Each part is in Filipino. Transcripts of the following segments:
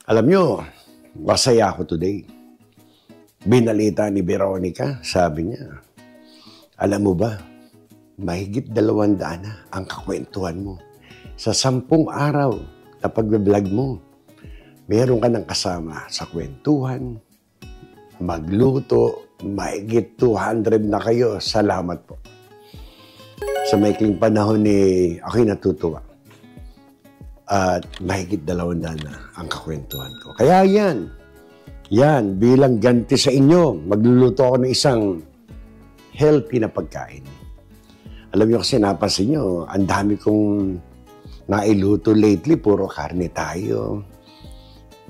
Alam nyo, masaya ako today. Binalita ni Veronica, sabi niya, alam mo ba, mahigit 200 na ang kakwentuhan mo. Sa 10 araw na pag-vlog mo, meron ka ng kasama sa kwentuhan, magluto, mahigit 200 na kayo. Salamat po. Sa maikling panahon ako'y natutuwa. At mahigit 200 na ang kakwentuhan ko. Kaya yan, bilang ganti sa inyo, magluluto ako ng isang healthy na pagkain. Alam niyo kasi napansin niyo, ang dami kong nailuto lately, puro karne tayo.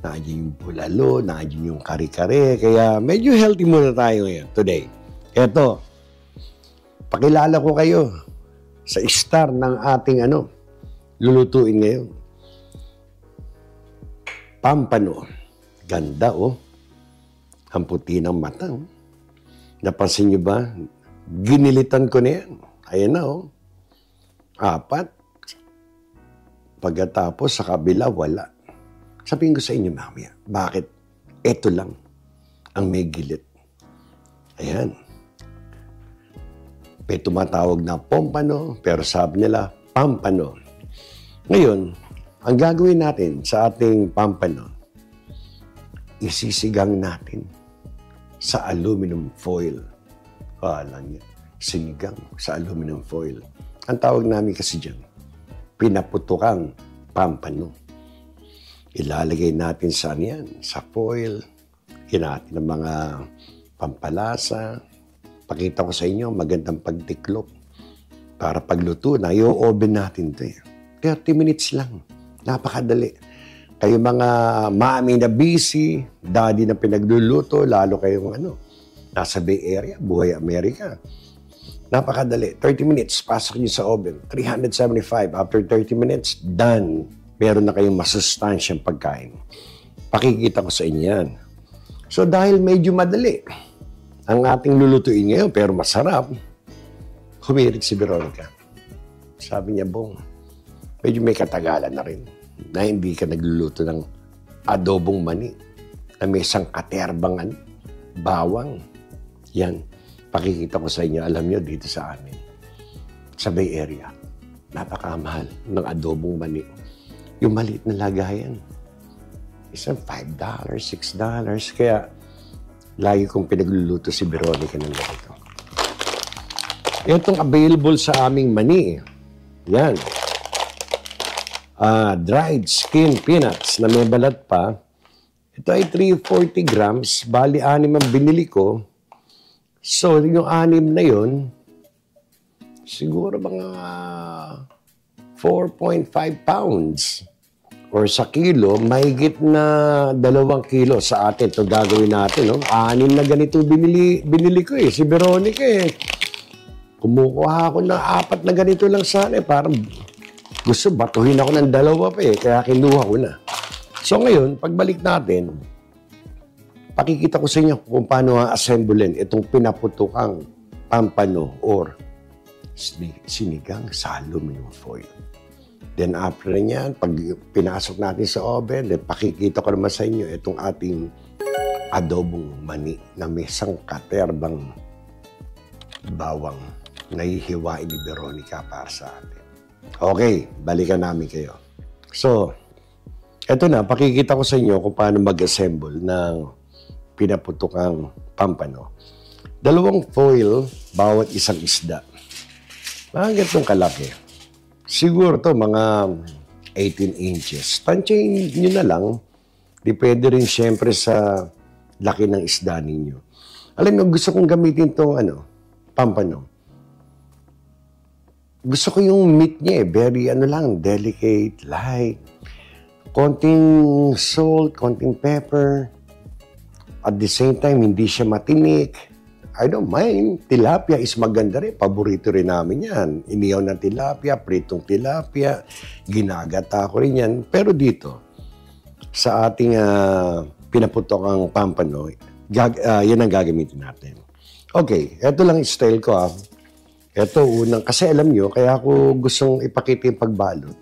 Nandiyan yung bulalo, nandiyan yung kare-kare. Kaya medyo healthy muna tayo ngayon, today. Eto, pakilala ko kayo sa star ng ating lulutuin ngayon. Pampano. Ganda, oh. Ang puti ng mata, oh. Napansin niyo ba? Ginilitan ko na yan. Ayan na, oh. 4. Pagkatapos, sa kabila, wala. Sabihin ko sa inyo, mamaya, bakit? Ito lang ang may gilit. Ayan. May tumatawag na pompano, pero sabi nila, pampano. Ngayon, ang gagawin natin sa ating pampano, isisigang natin sa aluminum foil. Alam niya, sinigang sa aluminum foil. Ang tawag namin kasi dyan, pinaputukang pampano. Ilalagay natin sa foil. Natin ang mga pampalasa. Pakita ko sa inyo, magandang pagtiklop. Para pagluto na, i-oven natin ito. 30 minutes lang. Napakadali. Kayo mga mami na busy, daddy na pinagluluto, lalo kayong nasa Bay Area, buhay Amerika. Napakadali. 30 minutes, pasok nyo sa oven. 375. After 30 minutes, done. Meron na kayong masustansyang pagkain. Pakikita ko sa inyo yan. So dahil medyo madali ang ating lulutuin ngayon, pero masarap, humirit si Veronica. Sabi niya, Bong, medyo may katagalan na rin na hindi ka nagluluto ng adobong mani na may isang katerbang bawang. Yan, pakikita ko sa inyo. Alam nyo, dito sa amin, sa Bay Area, napakamahal ng adobong mani. Yung maliit na lagayan, isang $5, $6. Kaya, lagi kong pinagluluto si Veronica ng ganito. Itong available sa aming mani. Yan. Dried skin peanuts na may balat pa. Ito ay 340 grams. Bali, 6 ang binili ko. So, yung 6 na yun, siguro mga 4.5 pounds. Or sa kilo, mahigit na 2 kilo sa atin. Ito gagawin natin, no? 6 na ganito binili ko eh. Si Veronica eh. Kumukuha ako ng 4 na ganito lang sana eh. Parang gusto, batuhin ako ng 2 pa eh. Kaya kinuha ko na. So ngayon, pagbalik natin, pakikita ko sa inyo kung paano assemblein itong pinaputukang pampano or sinigang sa aluminum foil. Then after niyan, pag pinasok natin sa oven, then pakikita ko naman sa inyo itong ating adobong mani na may isang katerbang bawang na hihiwain ni Veronica para sa atin. Okay, balikan namin kayo. So, eto na, pakikita ko sa inyo kung paano mag-assemble ng pinaputukang pampano. 2 foil, bawat isang isda. Mga ganitong kalaki. Siguro to mga 18 inches. Tansyahin nyo na lang. Depende rin siyempre sa laki ng isda ninyo. Alam nyo, gusto kong gamitin itong pampano. Gusto ko yung meat niya eh. Very delicate, light. Konting salt, konting pepper. At the same time, hindi siya matinik. I don't mind. Tilapia is maganda rin. Paborito rin namin yan. Iniyaw na tilapia, pritong tilapia. Ginagata ko rin yan. Pero dito, sa ating pinaputokang pampano, yan ang gagamitin natin. Okay, eto lang yung style ko. Ito unang, kasi alam nyo, kaya ako gustong ipakita yung pagbalot.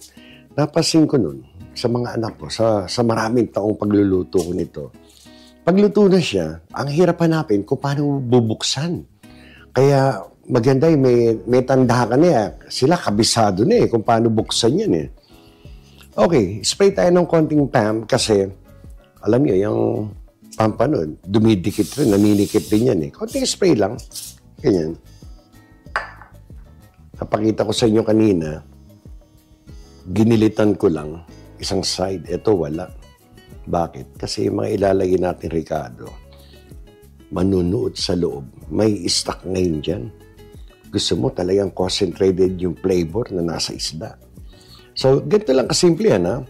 Napansin ko nun, sa mga anak ko, sa maraming taong pagluluto ko nito. Pagluto na siya, ang hirap hanapin kung paano bubuksan. Kaya maganda may tanda ka na sila kabisado na kung paano buksan yan Okay, spray tayo ng konting PAM kasi alam niyo, yung pampanon, dumidikit rin, naninikit din yan Konting spray lang. Ganyan. Napakita ko sa inyo kanina, ginilitan ko lang isang side. Ito wala. Bakit? Kasi yung mga ilalagay natin, Ricardo, manunuot sa loob. May stock ngayon dyan. Gusto mo talagang concentrated yung flavor na nasa isda. So, ganito lang kasimple yan,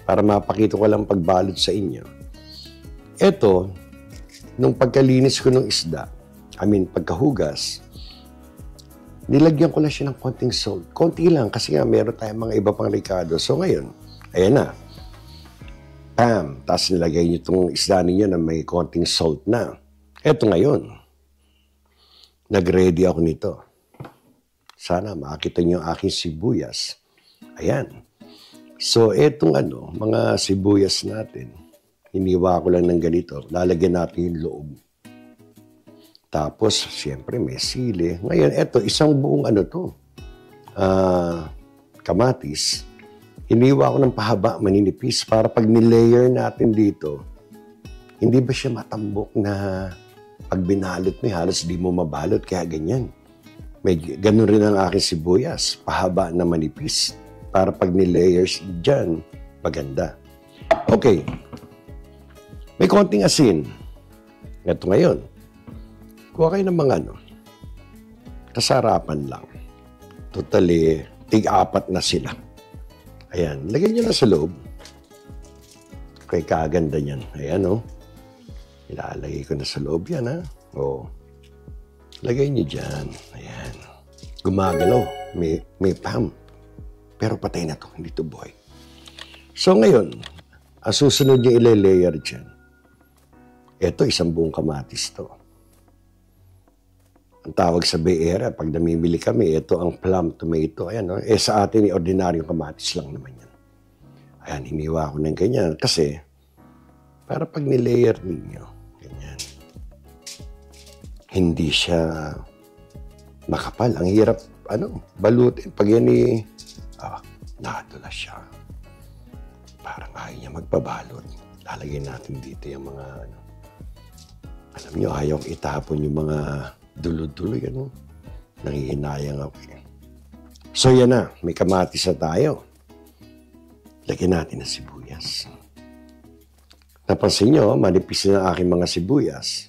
para mapakita ko lang pagbalot sa inyo. Ito, nung pagkalinis ko ng isda, pagkahugas, nilagyan ko lang siya ng konting salt. Konti lang kasi nga meron tayong mga iba pang Ricardo. So ngayon, ayan na. Pam, tapos nilagay niyo itong isda ninyo na may konting salt na. Eto ngayon, nag-ready ako nito. Sana makita niyo ang aking sibuyas. Ayan. So etong mga sibuyas natin, hiniwa ko lang ng ganito. Lalagyan natin yung loob. Tapos, siyempre, may sili. Ngayon, eto, isang buong kamatis. Hiniwa ko ng pahaba, maninipis, para pag nilayer natin dito, hindi ba siya matambok na pag binalot mo, halos di mo mabalot, kaya ganyan. Ganun rin ang aking sibuyas, pahaba na manipis, para pag nilayers dyan, maganda. Okay. May konting asin. Ito ngayon. Kuha kayo ng mga kasarapan lang. Totally, tig-apat na sila. Ayan, lagyan nyo na sa loob. Okay, kaganda niyan. Ayan, ilalagay ko na sa loob yan, lagay nyo dyan. Ayan. Gumagalaw. May PAM. Pero patay na to, hindi to buhay. So ngayon, ang susunod nyo ile-layer dyan. Ito, isang buong kamatis to. Ang tawag sa Bay Area, pag namimili kami, ito ang plum tomato. Ayan, sa atin, ordinaryong kamatis lang naman yan. Ayan, hiniwa ko ng ganyan. Kasi, para pag nilayer ninyo, ganyan, hindi siya makapal. Ang hirap, balutin. Pag yan nadulas siya. Parang ayaw niya magpabalot. Lalagyan natin dito yung mga, alam niyo, ayaw itapon yung mga dulo-dulo, nangihinayang ako. So yan na, may kamatis na tayo. Lagyan natin ng sibuyas. Napansin nyo, manipis na aking mga sibuyas.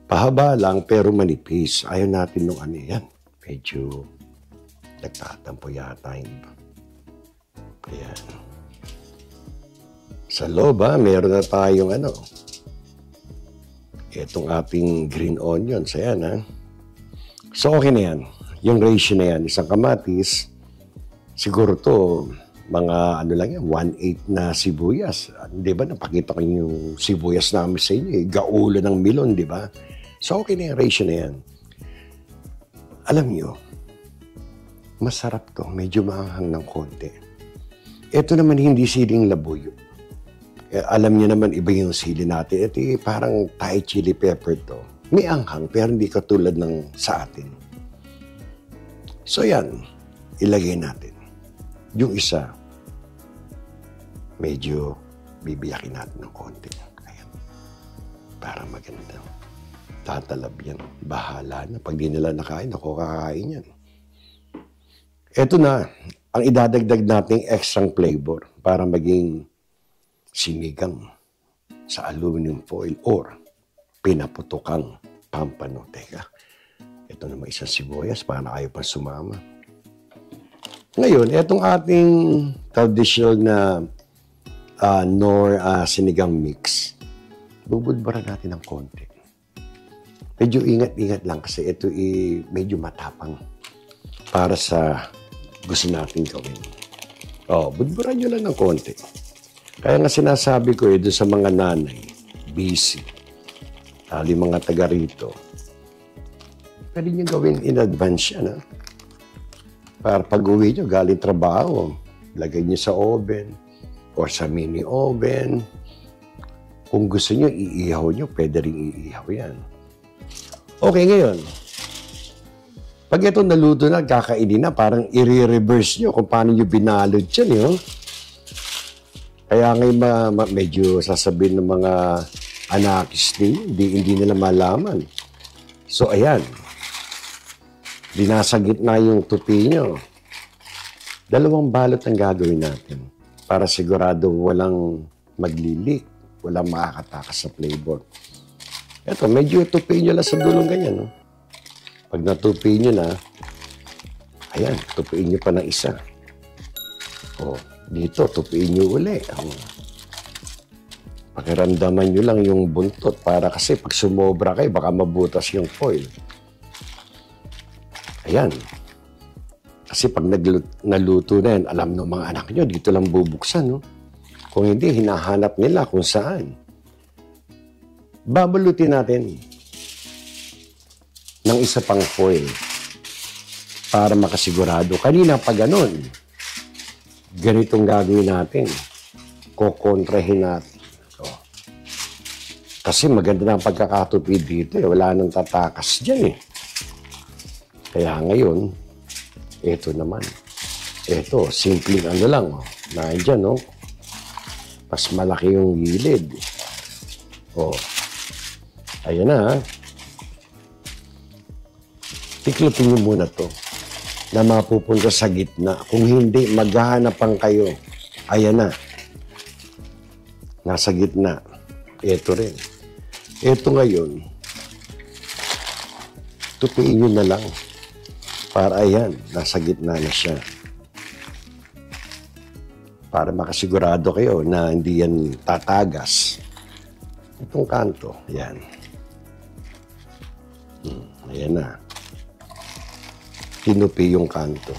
Pahaba lang pero manipis. Ayaw natin nung yan. Medyo nagtatampo yata yung iba. Ayan. Sa loob meron na tayong itong ating green onions. Ayan, So, okay na yan. Yung ratio na yan, isang kamatis, siguro to, mga lang yan, 1/8 na sibuyas. Di ba? Napakita ko yung sibuyas namin sa inyo. Gaulo ng milon, di ba? So, okay na yung ratio na yan. Alam nyo, masarap to. Medyo maanghang ng konti. Ito naman hindi siling labuyo. Alam niyo naman, iba yung sili natin. Ito parang Thai chili pepper to. May anghang, pero hindi katulad ng sa atin. So yan, ilagay natin. Yung isa, medyo bibiyakin natin ng konti. Ayan. Para maganda. Tatalab yan. Bahala na. Pag di nila nakain, ako kakain yan. Ito na, ang idadagdag nating extra flavor para maging sinigang sa aluminum foil or pinaputukang pampano. Teka, ito naman isang sibuyas para ayaw pa sumama. Ngayon, itong ating traditional na sinigang mix, bubudbaran natin ng konti. Medyo ingat-ingat lang kasi ito medyo matapang para sa gusto natin gawin. Budbaran nyo lang ng konti. Kaya nga sinasabi ko doon sa mga nanay, busy, yung mga taga rito, pwede nyo gawin in advance yan, Para pag-uwi nyo, galing trabaho, lagay nyo sa oven or sa mini oven. Kung gusto nyo, iihaw nyo, pwede rin iihaw yan. Okay, ngayon, pag ito naluto na, kakainin na, parang i-reverse nyo kung paano nyo binalot yan, yun. Kaya ngayon medyo sasabihin ng mga anakis ninyo, hindi nila malaman. So, ayan. Dinasagit na yung tupi nyo. 2 balot ang gagawin natin para sigurado walang maglilik, walang makakatakas sa flavor. Ito, medyo tupi nyo lang sa dulong ganyan. No? Pag natupi nyo na, ayan, tupiin nyo pa ng isa. O, dito, tupiin nyo uli. Pakiramdaman nyo lang yung buntot para kasi pag sumobra kayo, baka mabutas yung foil. Ayan. Kasi pag naluto na yan, alam ng mga anak nyo, dito lang bubuksan. No? Kung hindi, hinahanap nila kung saan. Babalutin natin ng isa pang foil para makasigurado. Kanina pa ganun, ganitong gagawin natin. Kukontrahin natin. Kasi maganda na ang pagkakatupi dito. Wala nang tatakas dyan eh. Kaya ngayon, ito naman. Ito, simpleng ano lang. Oh. Nandiyan, no? Mas malaki yung gilid. Oh. Ayan na. Tiklopin nyo muna to na mapupunta sa gitna. Kung hindi, maghahanapan kayo. Ayan na. Nasa gitna. Ito rin. Ito ngayon, tupiin nyo na lang. Para ayan, nasa gitna na siya. Para makasigurado kayo na hindi yan tatagas. Itong kanto, ayan. Ayan na. Tinupi yung kanto.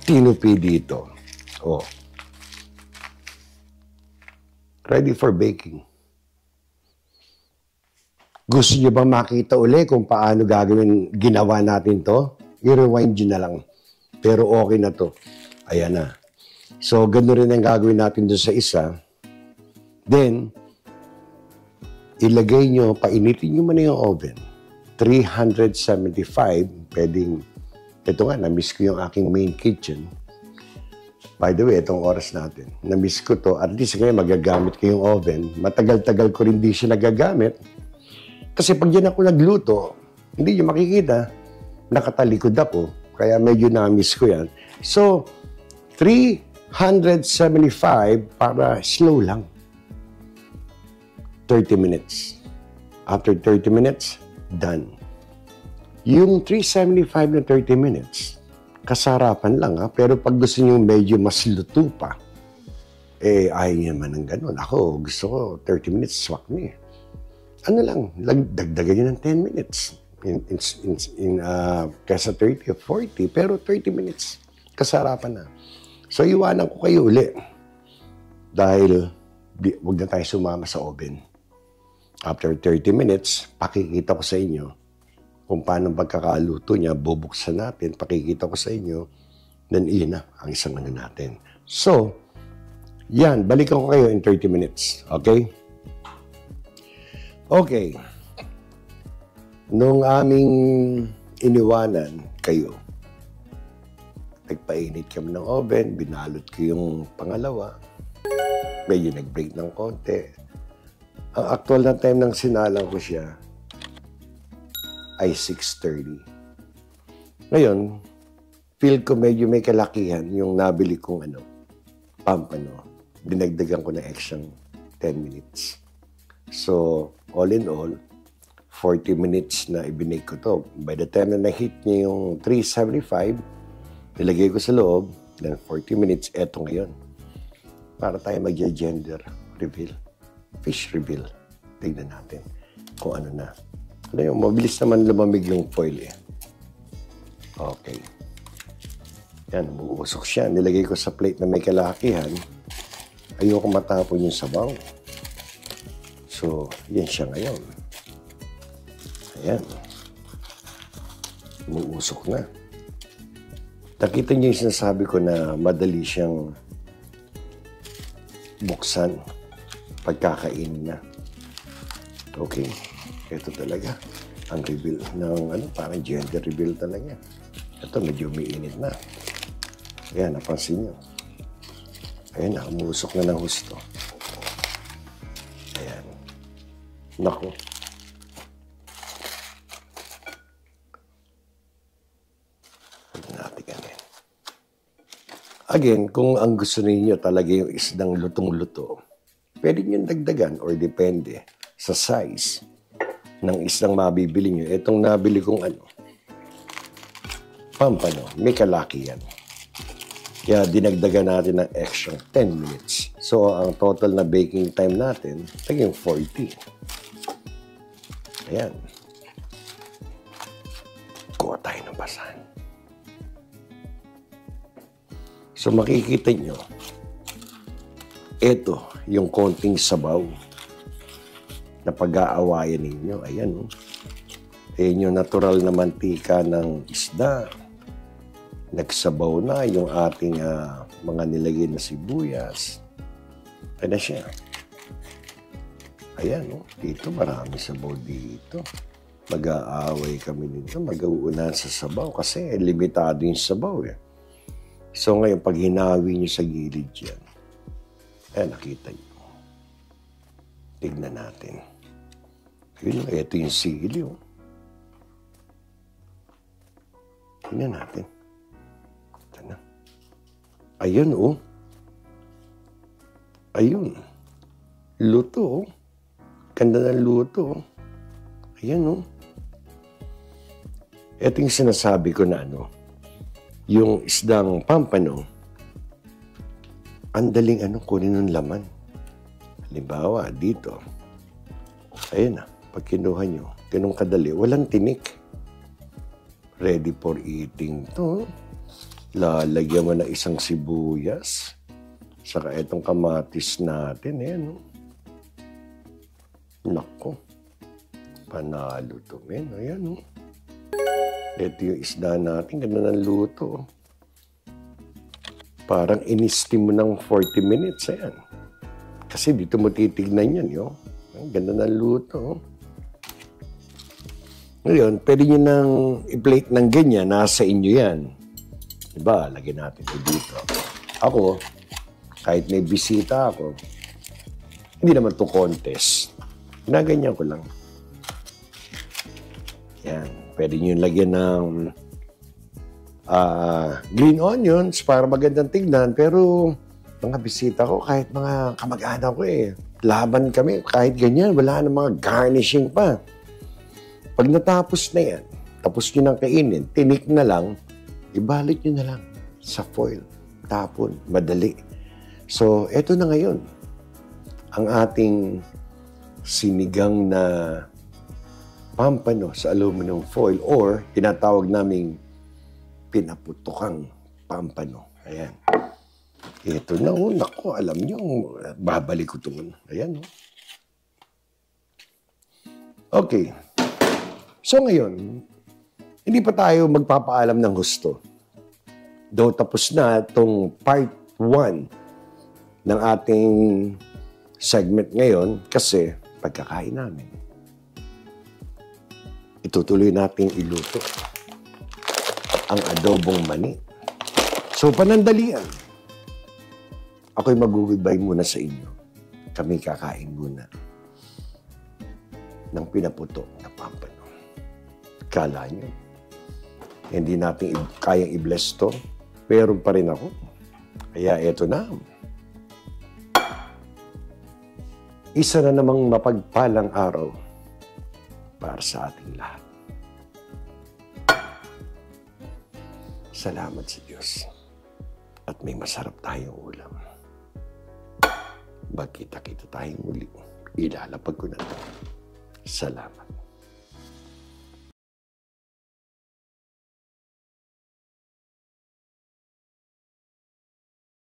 Tinupi dito. Oh. Ready for baking. Gusto nyo ba makita uli kung paano ginawa natin to? I-rewind nyo na lang. Pero okay na to. Ayan na. So, gano'n rin ang gagawin natin doon sa isa. Then, ilagay nyo, painitin nyo muna yung oven. 375, pwedeng, ito nga, na-miss ko yung aking main kitchen. By the way, itong oras natin, na-miss ko to. At least ngayon, magagamit ko yung oven. Matagal-tagal ko rin di siya nagagamit. Kasi pag yan ako nagluto, hindi nyo makikita, nakatalikod ako, kaya medyo na-miss ko yan. So, 375 para slow lang. 30 minutes. After 30 minutes, done. Yung 375 na 30 minutes, kasarapan lang ha, pero pag gusto nyo medyo mas luto pa, ayaw naman ng ganun. Ako, gusto ko 30 minutes, swak niya. Ano lang, dagdagan nyo ng 10 minutes. Kesa 30 o 40, pero 30 minutes, kasarapan na. So, iwanan ko kayo uli. Dahil, huwag na tayo sumama sa oven. After 30 minutes, pakikita ko sa inyo kung paano pagkakaluto niya, bubuksan natin, pakikita ko sa inyo, then iyon na ang isang ano natin. So, yan, balikan ko kayo in 30 minutes. Okay? Okay. Nung aming iniwanan kayo, nagpainit kami ng oven, binalot ko yung pangalawa, medyo nag-break ng konti. Ang actual na time ng sinalang ko siya ay 6:30. Ngayon, feel ko medyo may kalakihan yung nabili kong pampano. Dinagdagan ko ng extra 10 minutes. So, all in all, 40 minutes na ibinake ko to. By the time na na-hit niya yung 375, nilagay ko sa loob, then 40 minutes, eto ngayon. Para tayo mag-gender reveal. Fish reveal. Tignan natin kung ano na. Ano yung mabilis naman lumamig yung foil eh. Okay. Yan, umuusok siya. Nilagay ko sa plate na may kalakihan. Ayoko matapon yung sabaw. So, yan siya ngayon. Ayan. Umuusok na. Nakita niyo yung sinasabi ko na madali siyang buksan pagkakain na. Okay, ito talaga ang reveal ng parang gender reveal talaga. Ito medyo umiinit na. Ayan, napansin nyo. Ayan na, umusok na ng husto. Ayan. Naku. Again, kung ang gusto niyo talaga yung isdang lutong-luto, pwede nyo dagdagan or depende sa size ng isdang mabibili nyo. Itong nabili kong pampano, may kalaki yan. Kaya dinagdagan natin ng extra 10 minutes. So, ang total na baking time natin, naging 40. Ayan. Kuha tayo ng basahan. So, makikita nyo, ito, yung konting sabaw na pag-aawayan ninyo. Ayan, Ayan yung natural na mantika ng isda. Nagsabaw na yung ating mga nilagay na sibuyas. Ayan na siya. Ayan, dito marami sabaw dito. Mag-aaway kami dito. Mag-uunahan sa sabaw kasi limitado yung sabaw So ngayon, pag hinawi nyo sa gilid yan, nakita nyo. Tignan natin. Yun, ito yung sili. Tignan natin. Ito na. Ayun, Ayun. Luto, Ganda ng luto, Ayan, Ito yung sinasabi ko na yung isdang pampano, ang daling kunin ng laman. Halimbawa, dito. Ayan pag kinuha nyo, ganun kadali, walang tinik. Ready for eating to. Lalagyan mo na isang sibuyas. Saka itong kamatis natin, ayan Nako. Panalo to, men. Ayan Ito yung isda natin. Ganda ng luto. Parang in-steam mo ng 40 minutes. Ayan. Kasi dito mo titignan yan. Ang ganda ng luto. Ngayon, pwede nyo nang i-plate ng ganyan. Nasa inyo yan. Diba? Lagyan natin ito dito. Ako, kahit may bisita ako, hindi naman to contest. Ginaganyan ko lang. Yan. Pwede nyo lagyan ng green onions para magandang tignan. Pero mga bisita ko, kahit mga kamag-anak ko laban kami, kahit ganyan, wala na mga garnishing pa. Pag natapos na yan, tapos nyo nang kainin, tinik na lang, ibalik nyo na lang sa foil. Tapon, madali. So, eto na ngayon. Ang ating sinigang na pampano sa aluminum foil or tinatawag naming pinaputukang pampano. Ayan. Ito na, naku, alam nyo, babalik ko ito. Ayan, Okay. So ngayon, hindi pa tayo magpapaalam ng gusto. Though tapos na itong part 1 ng ating segment ngayon kasi pagkakain namin. Itutuloy natin iluto ang adobong mani. So, panandalian. Ako'y mag-goodbye muna sa inyo. Kami kakain muna ng pinaputok na pampano. Kala nyo, hindi natin kayang i-bless to. Meron pa rin ako. Kaya eto na. Isa na namang mapagpalang araw para sa ating lahat. Salamat sa Diyos. At may masarap tayong ulam. Magkita-kita tayong muli. Ilalapag ko na ito. Salamat.